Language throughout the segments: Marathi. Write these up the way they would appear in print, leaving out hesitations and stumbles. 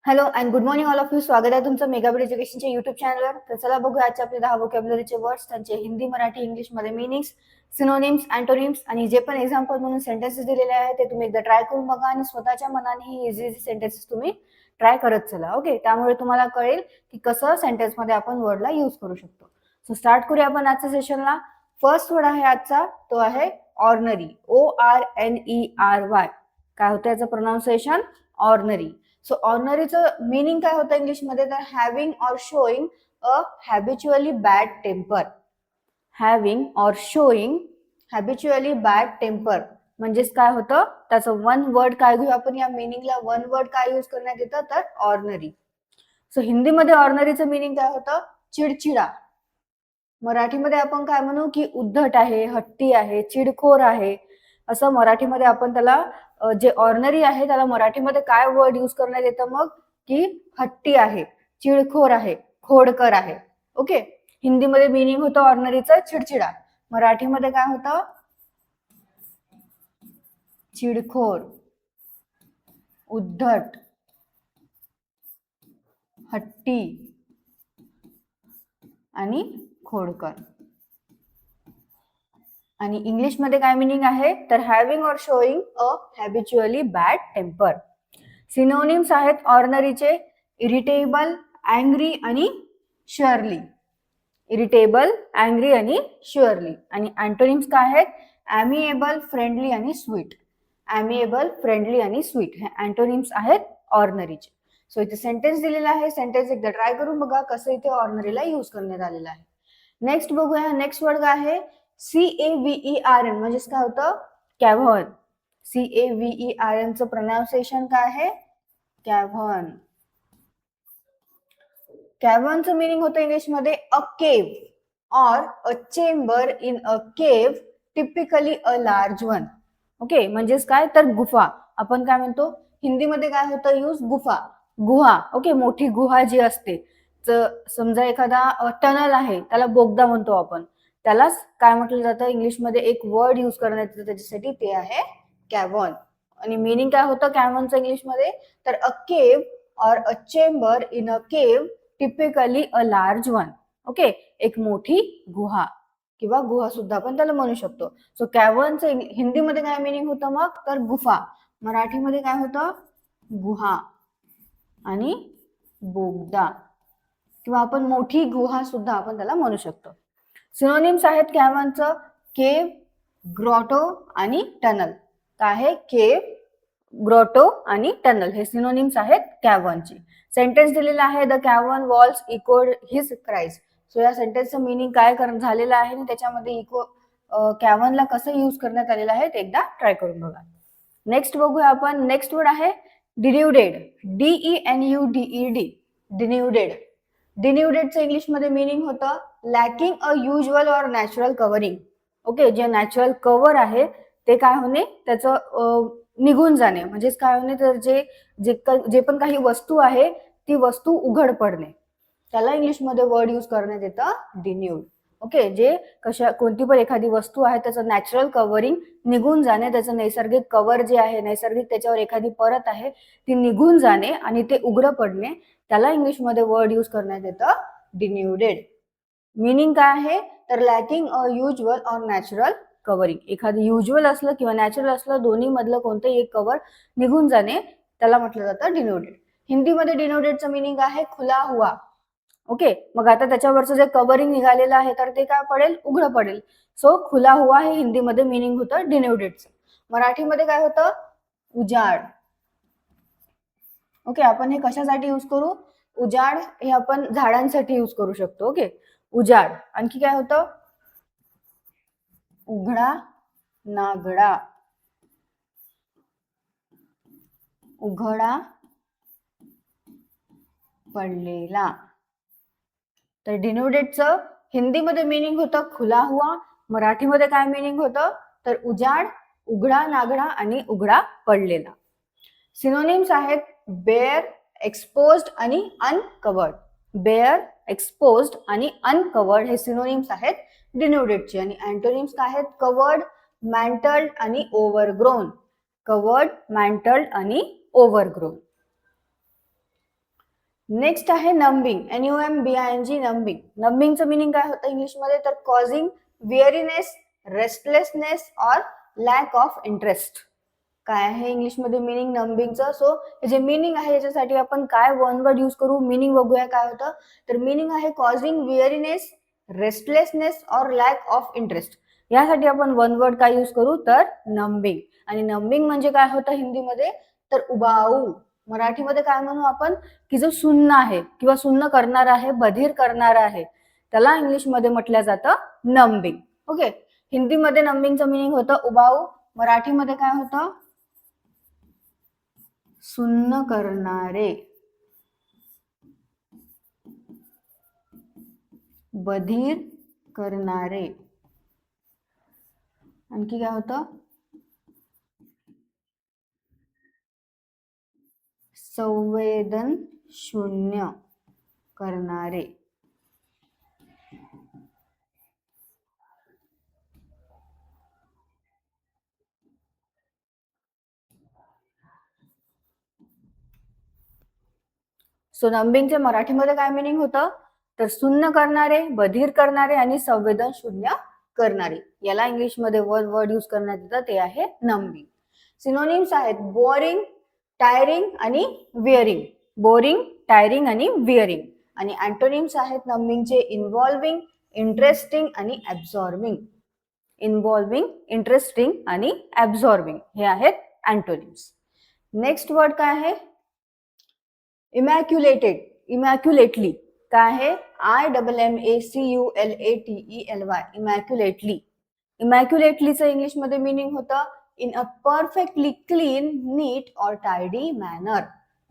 Hello and good morning all of you. स्वागत आहे तुमचं मेगाबिट एज्युकेशनच्या युट्यूब चॅनलवर. तर चला बघूया आजचे आपले 10 व्होकॅब्युलरीचे वर्ड्स, त्यांचे हिंदी, मराठी, इंग्लिशमध्ये मीनिंग्स, सिनोनिम्स, अँटोनिम्स आणि जे पण एक्झाम्पल म्हणून सेंटेन्सेस दिलेले आहेत ते तुम्ही एकदा ट्राय करून बघा आणि स्वतःच्या मनाने ही इझी सेंटेन्सेस तुम्ही ट्राय करत चला. ओके, त्यामुळे तुम्हाला कळेल की कसं सेंटेन्समध्ये आपण वर्डला यूज करू शकतो. सो स्टार्ट करूया आपण आजच्या सेशनला. फर्स्ट वर्ड आहे आजचा, तो आहे ऑर्डनरी. ORNERY. काय होतं याचं प्रोनाउन्सिएशन? ऑर्डनरी. सो ऑर्डनरीचं मीनिंग काय होतं इंग्लिशमध्ये? तर having or showing a habitually bad temper. Having or showing habitually bad temper म्हणजेच काय होतं, त्याचं वन वर्ड काय घेऊ आपण या मिनिंगला? वन वर्ड काय यूज करण्यात येतं? तर ऑर्डनरी. सो हिंदीमध्ये ऑर्डनरीचं मिनिंग काय होतं? चिडचिडा. मराठीमध्ये आपण काय म्हणू की उद्धट आहे, हट्टी आहे, चिडखोर आहे, असं मराठीमध्ये आपण त्याला जे ऑर्डनरी आहे त्याला मराठीमध्ये काय वर्ड यूज करण्यात येतं मग? की हट्टी आहे, चिडखोर आहे, खोडकर आहे. ओके, हिंदीमध्ये मिनिंग होतं ऑर्डनरीचं चिडचिडा. मराठीमध्ये काय होतं? चिडखोर, उद्धट, हट्टी आणि खोडकर. आणि इंग्लिशमध्ये काय मिनिंग आहे? तर having or showing a habitually bad temper. Synonyms आहेत ऑर्डनरीचे इरिटेबल, अँग्री आणि शुअरली. इरिटेबल, अँग्री आणि शुअरली. आणि अँटोनिम्स काय आहेत? ॲमिएबल, फ्रेंडली आणि स्वीट. ॲमिएबल, फ्रेंडली आणि स्वीट हे अँटोनिम्स आहेत ऑर्डनरीचे. सो इथे सेंटेन्स दिलेला आहे, सेंटेन्स एकदा ट्राय करून बघा कसं इथे ऑर्डनरीला यूज करण्यात आलेला आहे. नेक्स्ट बघूया. नेक्स्ट वर्ड काय आहे? CAVERN म्हणजेच काय होतं? कॅव्हर्न. CAVERN चं प्रोनाउन्सिएशन काय आहे? कॅव्हर्न. कॅव्हर्नचं मीनिंग होतं इंग्लिशमध्ये a cave or a chamber in a cave, typically a large one. Okay, म्हणजेच काय? तर गुफा. आपण काय म्हणतो हिंदीमध्ये? काय होतं यूज? गुफा, गुहा. ओके, मोठी गुहा जी असते. समजा एखादा टनल आहे त्याला बोगदा म्हणतो आपण, त्यालाच काय म्हटलं जातं इंग्लिशमध्ये? एक वर्ड यूज करण्यात येतं त्याच्यासाठी, ते आहे कॅव्हर्न. आणि मीनिंग काय होतं कॅव्हर्नचं इंग्लिशमध्ये? तर a cave or a chamber in a cave, typically a large one. Okay, एक मोठी गुहा किंवा गुहा सुद्धा आपण त्याला म्हणू शकतो. सो कॅव्हर्नचं हिंदीमध्ये काय मीनिंग होतं मग? तर गुफा. मराठीमध्ये काय होतं? गुहा आणि बोगदा किंवा आपण मोठी गुहा सुद्धा आपण त्याला म्हणू शकतो. सिनोनिम्स आहेत कॅव्हर्नचं केव्ह, ग्रॉटो आणि टनल. काय आहे? केव्ह, ग्रॉटो आणि टनल हे सिनोनिम्स आहेत कॅव्हर्नचे. सेंटेन्स दिलेला आहे the cavern walls echoed his cries. So या सेंटेन्सचं मिनिंग काय झालेलं आहे आणि त्याच्यामध्ये इको कॅव्हर्नला कसं यूज करण्यात आलेलं आहे ते एकदा ट्राय करून बघा. नेक्स्ट बघूया आपण. नेक्स्ट वर्ड आहे डिन्युडेड. DENUDED. डिन्युडेड. डिन्युडेडचं इंग्लिशमध्ये मिनिंग होतं lacking a usual or natural covering. Okay, जे नॅचरल कव्हर आहे ते काय होणे? त्याचं निघून जाणे. म्हणजेच काय होणे? तर जे पण काही वस्तू आहे ती वस्तू उघड पडणे, त्याला इंग्लिशमध्ये वर्ड यूज करण्यात येतं डिन्यूड. ओके, जे कोणती पण एखादी वस्तू आहे त्याचं नॅचरल कव्हरिंग निघून जाणे, त्याचं नैसर्गिक कव्हर जे आहे, नैसर्गिक त्याच्यावर एखादी परत आहे ती निघून जाणे आणि ते उघडं पडणे, त्याला इंग्लिशमध्ये वर्ड यूज करण्यात येतं डिन्युडेड. मीनिंग काय आहे? तर lacking a usual or natural covering. एखादं युज्युअल असलं किंवा नॅचरल असलं, दोन्ही मधलं कोणतंही एक कव्हर निघून जाणे, त्याला म्हटलं जातं डिन्युडेड. हिंदीमध्ये डिन्युडेडचं मीनिंग आहे खुला हुआ. ओके, मग आता त्याच्यावरचं जे कव्हरिंग निघालेलं आहे तर ते काय पडेल? उघडं पडेल. सो खुला हुआ हे हिंदीमध्ये मीनिंग होतं डिन्युडेडचं. मराठीमध्ये काय होतं? उजाड. ओके, आपण हे कशासाठी यूज करू? उजाड हे आपण झाडांसाठी यूज करू शकतो. ओके, उजाड. आणखी काय होतं? उघडा नागडा. उघडा पडलेला. तर डिन्युडेडचं हिंदीमध्ये मीनिंग होतं खुला हुआ. मराठीमध्ये काय मीनिंग होतं? तर उजाड, उघडा नागडा आणि उघडा पडलेला. सिनोनिम्स आहेत बेअर, एक्सपोज्ड आणि अनकवर्ड. बेअर, एक्सपोज्ड आणि अनकवर्ड हे सिनोनिम्स आहेत डिन्युडेडचे. आणि अँटोनिम्स काय आहेत? कवर्ड, मॅन्टल्ड आणि ओव्हरग्रोन. कवर्ड, मॅन्टल्ड आणि ओव्हरग्रोन. नेक्स्ट आहे नंबिंग, NUMBING, नंबिंग. नंबिंगचं मिनिंग काय होतं इंग्लिशमध्ये, तर कॉझिंग वेअरीनेस, रेस्टलेसनेस और लॅक ऑफ इंटरेस्ट. काय आहे इंग्लिशमध्ये मिनिंग नंबिंगचं. सो जे मिनिंग आहे याच्यासाठी आपण काय वन वर्ड यूज करू, मिनिंग बघूया काय होतं. तर मिनिंग आहे कॉझिंग वेअरीनेस, रेस्टलेसनेस और लॅक ऑफ इंटरेस्ट. यासाठी आपण वन वर्ड काय यूज करू, तर नंबिंग. आणि नंबिंग म्हणजे काय होतं हिंदीमध्ये, तर उबाऊ. मराठीमध्ये काय म्हणू आपण, की जो सुन्न आहे किंवा सुन्न करणार आहे, बधीर करणार आहे, त्याला इंग्लिशमध्ये म्हटलं जातं नंबिंग. ओके, हिंदीमध्ये नंबिंगचं मिनिंग होतं उबाऊ, मराठीमध्ये काय होतं, सुन्न करणारे, बधीर करणारे. आणखी काय होतं, संवेदन शून्य करणारे. सो नंबिंगचे मराठीमध्ये काय मिनिंग होतं, तर सुन्न करणारे, बधीर करणारे आणि संवेदन शून्य करणारे. याला इंग्लिशमध्ये वन वर्ड यूज करण्यात येतं, ते आहे नंबिंग. सिनोनिम्स आहेत बोरिंग, टायरिंग आणि विअरिंग. बोरिंग, टायरिंग आणि विअरिंग. आणि अँटोनिम्स आहेत नंबिंगचे इन्व्हॉल्विंग, इंटरेस्टिंग आणि ऍब्झॉर्बिंग. इन्व्हॉल्विंग, इंटरेस्टिंग आणि ऍब्झॉर्बिंग हे आहेत अँटोनिम्स. नेक्स्ट वर्ड काय आहे, इमॅक्युलेटेड, इमॅक्युलेटली. काय आहे, IMMACULATELY, इमॅक्युलेटली. इमॅक्युलेटलीचं इंग्लिशमध्ये मिनिंग होतं इन अ परफेक्टली क्लीन, नीट और टायडी मॅनर.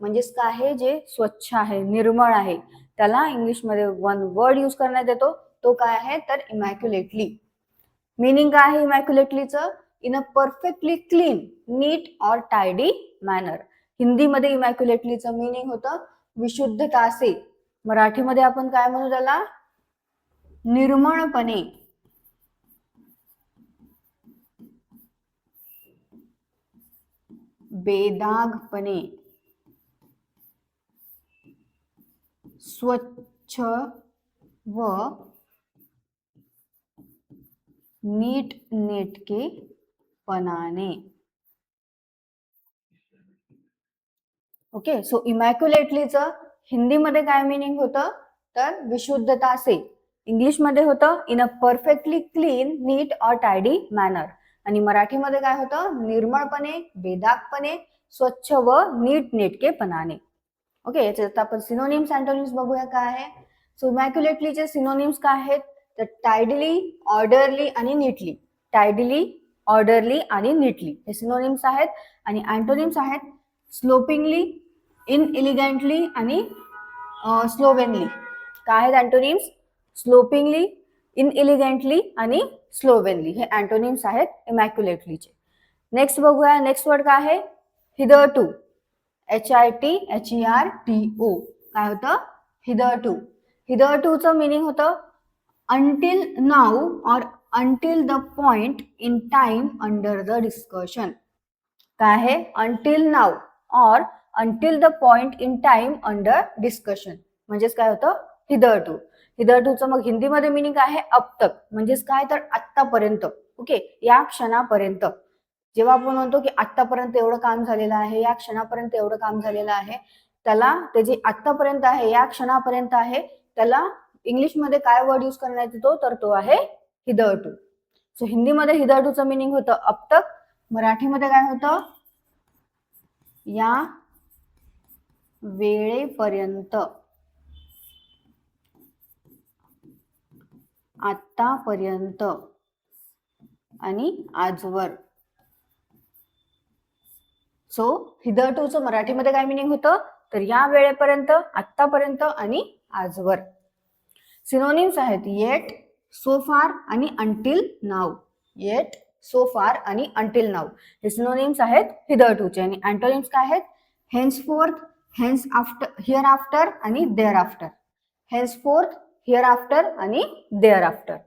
म्हणजेच काय आहे, जे स्वच्छ आहे, निर्मळ आहे, त्याला इंग्लिशमध्ये वन वर्ड यूज करण्यात येतो, तो काय आहे, तर इमॅक्युलेटली. मिनिंग काय आहे इमॅक्युलेटलीचं, इन अ परफेक्टली क्लीन, नीट और टायडी मॅनर. हिंदीमध्ये इमॅक्युलेटलीचं मिनिंग होतं विशुद्धतासे. मराठीमध्ये आपण काय म्हणू त्याला, निर्मळपणे, बेदागपणे, स्वच्छ व नीटनेटकेपणाने. ओके, सो इमॅक्युलेटलीचं हिंदीमध्ये काय मिनिंग होतं, तर विशुद्धतासे. इंग्लिशमध्ये होतं इन अ परफेक्टली क्लीन, नीट और टायडी मॅनर. आणि मराठीमध्ये काय होतं, निर्मळपणे, बेदागपणे, स्वच्छ व नीटनेटकेपणाने. ओके, याच्यात आपण सिनोनिम्स अँटोनिम्स बघूया काय आहे. सो इमॅक्युलेटलीचे सिनोनिम्स काय आहेत, तर टायडली, ऑर्डरली आणि नीटली. टायडली, ऑर्डरली आणि नीटली हे सिनोनिम्स आहेत. आणि अँटोनिम्स आहेत स्लोपिंगली, इनएलिगंटली आणि स्लोवेनली. काय आहेत अँटोनिम्स, स्लोपिंगली, इनएलिगंटली आणि स्लोवेनली हे अँटोनिम्स आहेत इमॅक्युलेटलीचे. नेक्स्ट बघूया, नेक्स्ट वर्ड काय आहे, हिदरटू. HITHERTO. काय होतं, हिदरटू. हिदरटूचं मिनिंग होतं अंटिल नाउ और until the point in time under the discussion. काय आहे, अंटिल नाउ और until the point in time under discussion. म्हणजेच काय होतं, हिदरटू. हिदरटूचं मग हिंदीमध्ये मिनिंग काय आहे, अब तक. म्हणजेच काय, तर आत्तापर्यंत. ओके, या क्षणापर्यंत. जेव्हा आपण म्हणतो की आतापर्यंत एवढं काम झालेलं आहे, या क्षणापर्यंत एवढं काम झालेलं आहे, त्याला ते जे आतापर्यंत आहे, या क्षणापर्यंत आहे, त्याला इंग्लिशमध्ये काय वर्ड यूज करण्यात येतो, तर तो आहे हिदरटू. सो हिंदीमध्ये हिदरटूचं मिनिंग होतं अब तक. मराठीमध्ये काय होतं, या वेळेपर्यंत, आतापर्यंत आणि आजवर. सो हिदरटूचं मराठीमध्ये काय मिनिंग होतं, तर या वेळेपर्यंत, आतापर्यंत आणि आजवर. सिनोनिम्स आहेत येट, सो फार आणि अंटिल नाउ. येट, सो फार आणि अंटिल नाउ हे सिनोनिम्स आहेत हिदरटूचे. आणि अँटोनिम्स काय आहेत, हेन्सफोर्थ, हेन्स आफ्टर, हिअर आफ्टर आणि देअर आफ्टर. हेन्सफोर्थ, हिअर आफ्टर आणि देअर आफ्टर.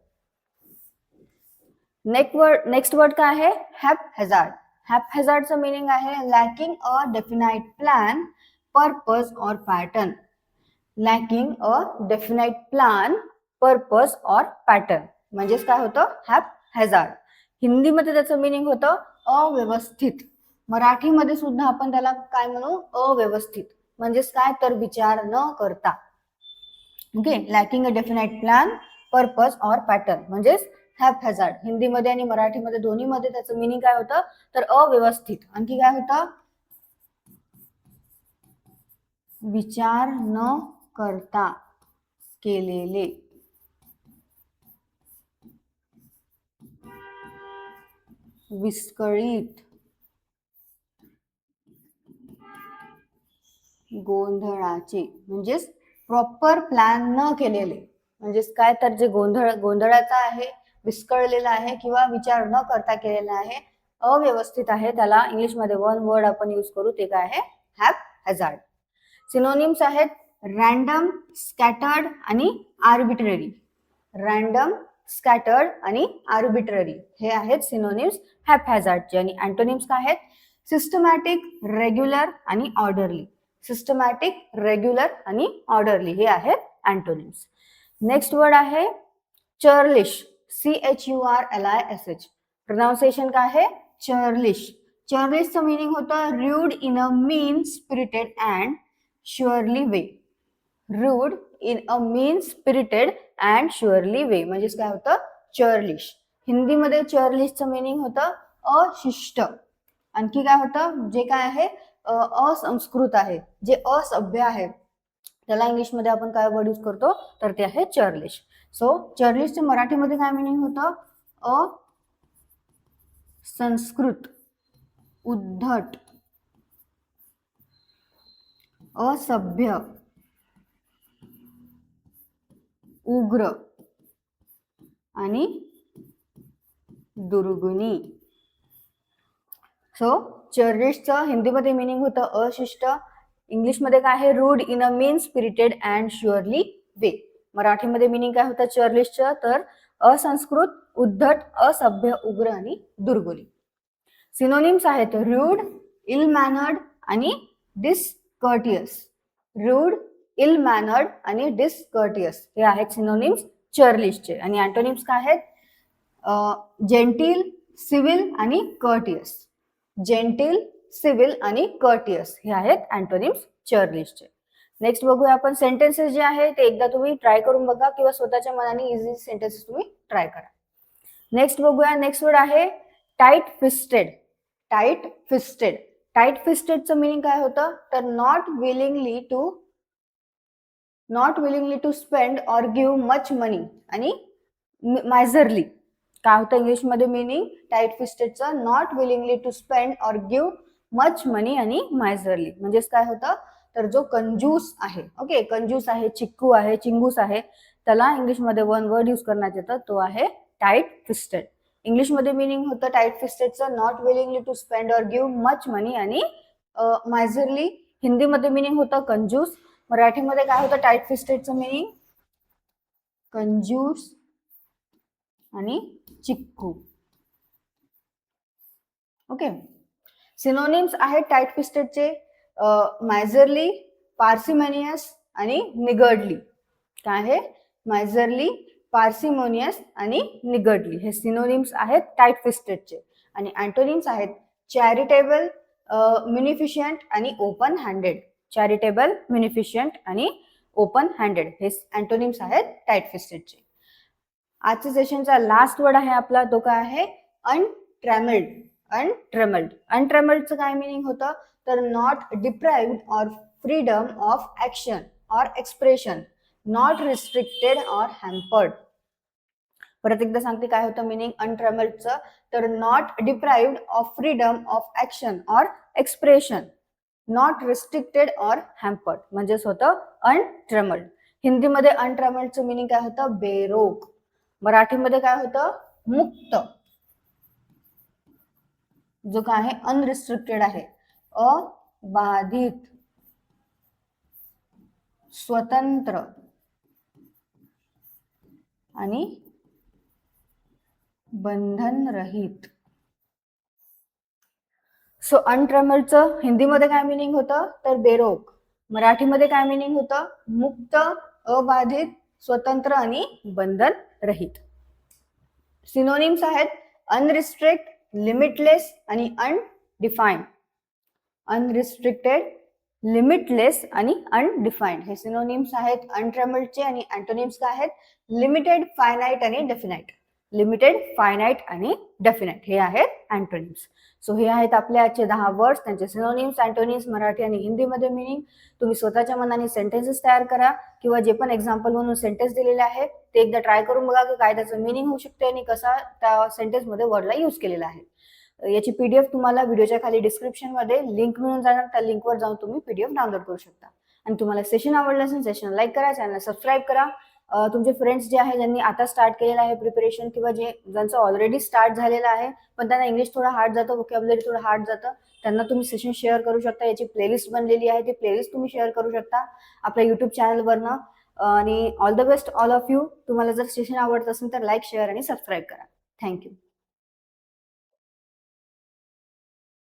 नेक्स्ट वर्ड काय आहे, हॅपहॅझार्ड. हॅपहॅझार्डचं मिनिंग आहे लॅकिंग अ डेफिनाइट प्लॅन, पर्पज और pattern. Lacking a definite plan, purpose or pattern. म्हणजेच काय होतं, हॅपहॅझार्ड. हिंदीमध्ये त्याचं मिनिंग होतं अव्यवस्थित. मराठीमध्ये सुद्धा आपण त्याला काय म्हणू, अव्यवस्थित. म्हणजेच काय, तर विचार न करता. Okay, lacking a definite plan, purpose or pattern म्हणजेच हॅपहॅझार्ड. हिंदीमध्ये आणि मराठीमध्ये दोन्हीमध्ये त्याचं मिनिंग काय होतं, तर अव्यवस्थित. आणखी काय होतं, विचार न करता केलेले. विस्कळीत, गोंधळाचे. म्हणजेच प्रॉपर प्लॅन न केलेले. म्हणजेच काय, तर जे गोंधळाचा आहे, विस्कळलेला आहे किंवा विचार न करता केलेला आहे, अव्यवस्थित आहे, त्याला इंग्लिशमध्ये वन वर्ड आपण यूज करू, ते काय आहे, हॅपहॅझार्ड. सिनोनिम्स आहेत रॅन्डम, स्कॅटर्ड आणि आर्बिट्ररी. रॅन्डम, स्कॅटर्ड आणि आर्बिट्ररी हे आहेत सिनोनिम्स हॅपहॅझार्डचे. आणि अँटोनिम्स काय आहेत, सिस्टमॅटिक, रेग्युलर आणि ऑर्डरली. सिस्टमॅटिक, रेग्युलर आणि ऑर्डरली हे आहेत अँटोनिम्स. नेक्स्ट वर्ड आहे चर्लिश, CHURLISH. प्रोनाउन्सिएशन काय आहे, चर्लिश. चर्लिशचं मिनिंग होतं rude in a mean spirited and surly way. Rude in a mean spirited and surly way म्हणजेच काय होतं, चर्लिश. हिंदीमध्ये चर्लिशचं मिनिंग होतं अशिष्ट. आणखी काय होतं, जे काय आहे असंस्कृत आहे, जे असभ्य आहे, त्याला इंग्लिशमध्ये आपण काय वर्ड यूज करतो, तर ते आहे चर्लिश. सो चर्लिशचं मराठीमध्ये काय मिनिंग होतं, असंस्कृत, उद्धट, असभ्य, उग्र आणि दुर्गुणी. सो चर्लिशचं हिंदीमध्ये मिनिंग होतं अशिष्ट. इंग्लिशमध्ये काय आहे, rude in a mean spirited and surly way. मराठीमध्ये मिनिंग काय होतं चर्लिशचं, तर असंस्कृत, उद्धट, असभ्य, उग्र आणि दुर्गुणी. सिनोनिम्स आहेत रूड, इल मॅनर्ड आणि डिसकर्टियस. रूड, इल मॅनर्ड आणि डिसकर्टियस हे आहेत सिनोनिम्स चर्लिशचे. आणि अँटोनिम्स काय आहेत, जेंटिल, सिव्हिल आणि कर्टियस. जेंटिल, सिव्हिल आणि कर्टियस हे आहेत अँटोनिम्स चर्लिशचे. नेक्स्ट बघूया आपण सेंटेन्सेस जे आहे ते एकदा तुम्ही ट्राय करून बघा किंवा स्वतःच्या मनाने इझी सेंटेन्सेस तुम्ही ट्राय करा. नेक्स्ट बघूया, नेक्स्ट वर्ड आहे tight fisted. Tight fisted. Tight फिस्टेडचं मिनिंग काय होतं, तर not willingly to spend or give much money आणि मायझरली. काय होतं इंग्लिशमध्ये मिनिंग टाईट फिस्टेडचं, not willingly to spend or give much money आणि मायझरली. म्हणजेच काय होतं, तर जो कंजूस आहे, ओके, कंजूस आहे, चिक्कू आहे, चिंगूस आहे, त्याला इंग्लिशमध्ये वन वर्ड यूज करण्यात येतं, तो आहे टाईट फिस्टेड. इंग्लिशमध्ये मिनिंग होतं टाईट फिस्टेडचं not willingly to spend or give much money आणि मायझरली. हिंदीमध्ये मिनिंग होतं कंजूस. मराठीमध्ये काय होतं टाईट फिस्टेडचं मिनिंग, कंजूस आणि चिक्कू. ओके, सिनोनिम्स आहेत टाईट फिस्टेडचे मायझरली, पार्सिमोनियस आणि निगर्डली. काय आहे, मायझरली, पार्सिमोनियस आणि निगर्डली हे सिनोनिम्स आहेत टाईट फिस्टेडचे. आणि अँटोनिम्स आहेत चॅरिटेबल, म्युनिफिशियंट आणि ओपन हँडेड. चॅरिटेबल, म्युनिफिशियंट आणि ओपन हँडेड हे अँटोनिम्स आहेत टाईट फिस्टेडचे. आजच्या सेशनचा लास्ट वर्ड आहे आपला, तो काय आहे, अनट्रॅमल्ड. अनट्रॅमल्ड. अनट्रॅमल्डचं काय मिनिंग होतं, तर not deprived or freedom of action or expression, not restricted or hampered. परत एकदा सांगते काय होतं मिनिंग अनट्रॅमल्डचं, तर not deprived of freedom of action or expression, not restricted or hampered म्हणजेच होतं अनट्रॅमल्ड. हिंदीमध्ये अनट्रॅमल्डचं मिनिंग काय होतं, बेरोग. मराठीमध्ये काय होतं, मुक्त. जो काय आहे अनरिस्ट्रिक्टेड आहे, अबाधित, स्वतंत्र आणि बंधन रहित. सो अनट्रॅमल्डचं हिंदीमध्ये काय मिनिंग होतं, तर बेरोग. मराठीमध्ये काय मिनिंग होतं? मुक्त, अबाधित, स्वतंत्र आणि बंधन रहित. सिनोनिम्स आहेत अनरिस्ट्रिक्ट, लिमिटलेस आणि अनडिफाईन्ड. अनरिस्ट्रिक्टेड, लिमिटलेस आणि अनडिफाईन्ड हे सिनोनिम्स आहेत अनट्रेमल्डचे. आणि अँटोनिम्स काय आहेत? लिमिटेड, फायनाईट आणि डेफिनाईट. लिमिटेड, फायनाईट आणि डेफिनाईट हे आहेत अँटोनिम्स. सो हे आहेत आपले आजचे 10 वर्ड्स, त्यांचे सिनोनिम्स, अँटोनिम्स मराठी आणि हिंदीमध्ये मिनिंग. तुम्ही स्वतःच्या मनाने सेंटेन्सेस तयार करा किंवा जे पण एक्झाम्पल म्हणून सेंटेन्स दिलेले आहे ते एकदा ट्राय करून बघा की काय त्याचं मिनिंग होऊ शकते आणि कसा त्या सेंटेन्समध्ये वर्डला यूज केलेला आहे. याची पीडीएफ तुम्हाला व्हिडिओच्या खाली डिस्क्रिप्शन मध्ये लिंक मिळून जाणार, त्या लिंकवर जाऊन तुम्ही पीडीएफ डाउनलोड करू शकता. आणि तुम्हाला सेशन आवडलं असेल सेशन लाईक करा, चॅनल सबस्क्राईब करा. तुमचे फ्रेंड्स जे आहे ज्यांनी आता स्टार्ट केलेलं आहे प्रिपरेशन किंवा ज्यांचं ऑलरेडी स्टार्ट झालेलं आहे पण त्यांना इंग्लिश थोडं हार्ड जातं, व्होकॅब्युलरी थोडं हार्ड जातं, त्यांना तुम्ही सेशन शेअर करू शकता. याची प्लेलिस्ट बनलेली आहे, ती प्लेलिस्ट तुम्ही शेअर करू शकता आपल्या युट्यूब चॅनलवरनं. आणि all the best all of you. तुम्हाला जर सेशन आवडत असेल तर लाईक, शेअर आणि सबस्क्राईब करा. थँक्यू.